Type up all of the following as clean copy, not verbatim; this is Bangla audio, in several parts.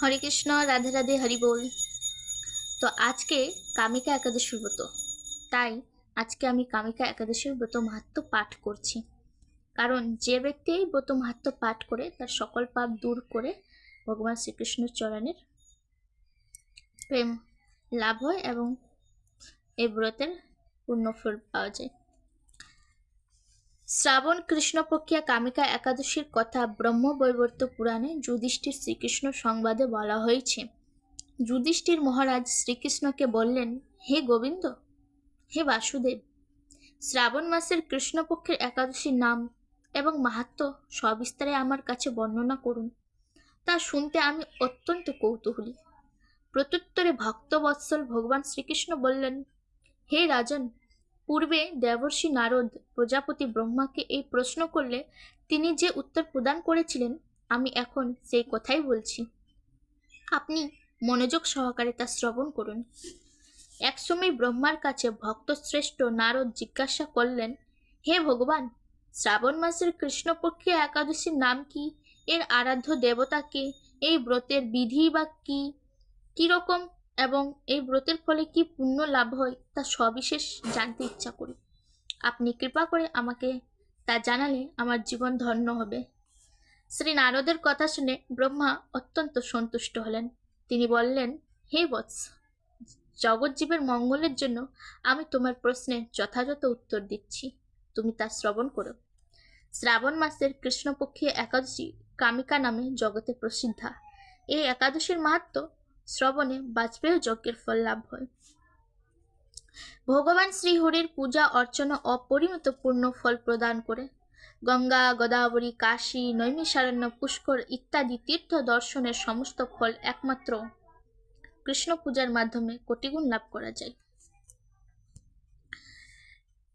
হরে কৃষ্ণ, রাধে রাধে, হরি বল। তো আজকে কামিকা একাদশীর ব্রত, তাই আজকে আমি কামিকা একাদশীর ব্রত মাহাত্ম্য পাঠ করছি। কারণ যে ব্যক্তি এই ব্রত মাহাত্ম্য পাঠ করে তার সকল পাপ দূর করে ভগবান শ্রীকৃষ্ণের চরণের প্রেম লাভ হয় এবং এই ব্রতের পূর্ণফল পাওয়া যায়। শ্রাবণ কৃষ্ণপক্ষিয়া কামিকা একাদশীর কথা ব্রহ্মবৈবর্ত পুরাণে যুধিষ্ঠির শ্রীকৃষ্ণ সংবাদে বলা হয়েছে। যুধিষ্ঠির মহারাজ শ্রীকৃষ্ণকে বললেন, হে গোবিন্দ, হে বাসুদেব, শ্রাবণ মাসের কৃষ্ণপক্ষের একাদশীর নাম এবং মাহাত্ম্য সবিস্তারে আমার কাছে বর্ণনা করুন। তা শুনতে আমি অত্যন্ত কৌতূহলী। প্রত্যুত্তরে ভক্তবৎসল ভগবান শ্রীকৃষ্ণ বললেন, হে রাজন, পূর্বে দেবর্ষি নারদ প্রজাপতি ব্রহ্মাকে এই প্রশ্ন করলে তিনি যে উত্তর প্রদান করেছিলেন, আমি এখন সেই কথাই বলছি। আপনি মনোযোগ সহকারে তা শ্রবণ করুন। একসময় ব্রহ্মার কাছে ভক্তশ্রেষ্ঠ নারদ জিজ্ঞাসা করলেন, হে ভগবান, শ্রাবণ মাসের কৃষ্ণপক্ষে একাদশীর নাম কি, এর আরাধ্য দেবতা কে, এই ব্রতের বিধি বা কি রকম এবং এই ব্রতের ফলে কি পুণ্য লাভ হয় তা সবিশেষ জানতে ইচ্ছা করি। আপনি কৃপা করে আমাকে তা জানালে আমার জীবন ধন্য হবে। শ্রী নারদের কথা শুনে ব্রহ্মা অত্যন্ত সন্তুষ্ট হলেন। তিনি বললেন, হে বৎস, জগৎজীবের মঙ্গলের জন্য আমি তোমার প্রশ্নের যথাযথ উত্তর দিচ্ছি, তুমি তা শ্রবণ করো। শ্রাবণ মাসের কৃষ্ণপক্ষীয় একাদশী কামিকা নামে জগতে প্রসিদ্ধা। এই একাদশীর মাহাত্ম্য শ্রবণে বাজপেয় যজ্ঞের ফল লাভ হয়। ভগবান শ্রীহরির পূজা অর্চনা অপরিমিত পূর্ণ ফল প্রদান করে। গঙ্গা, গোদাবরী, কাশী, নৈমিষারণ্য, পুষ্কর ইত্যাদি তীর্থ দর্শনের সমস্ত ফল একমাত্র কৃষ্ণ পূজার মাধ্যমে কোটিগুণ লাভ করা যায়।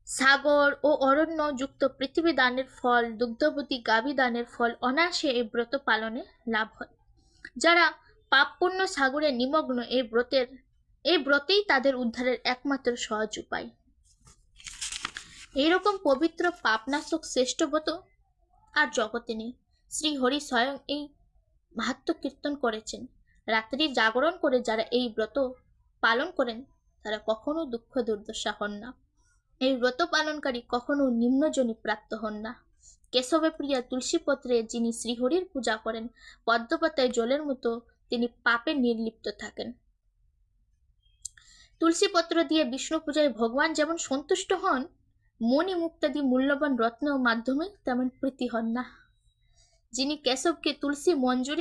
সাগর ও অরণ্য যুক্ত পৃথিবী দানের ফল, দুগ্ধবতী গাভী দানের ফল অনায়াসে এই ব্রত পালনে লাভ হয়। যারা পাপ পুণ্য সাগরে নিমগ্ন, এই ব্রতেই তাদের উদ্ধারের একমাত্র সহজ উপায়। এইরকম পবিত্র পাপনাশক শ্রেষ্ঠ ব্রত আর জগতে নেই। শ্রী হরি স্বয়ং এই মাহাত্ম্য কীর্তন করেছেন। রাত্রি জাগরণ করে যারা এই ব্রত পালন করেন তারা কখনো দুঃখ দুর্দশা হন না। এই ব্রত পালনকারী কখনো নিম্নজনী প্রাপ্ত হন না। কেশবে প্রিয়া তুলসীপত্রে যিনি শ্রীহরির পূজা করেন, পদ্মপাতায় জলের মতো তিনি পাপে নির্লিপ্ত থাকেন। তুলসীপত্র দিয়ে বিষ্ণু পূজায় ভগবান যেমন সন্তুষ্ট হন, মণি মুক্তাদি মূল্যবান রত্ন মাধ্যমে তেমন প্রীতি হন না। যিনি কেশবকে তুলসী মঞ্জুরি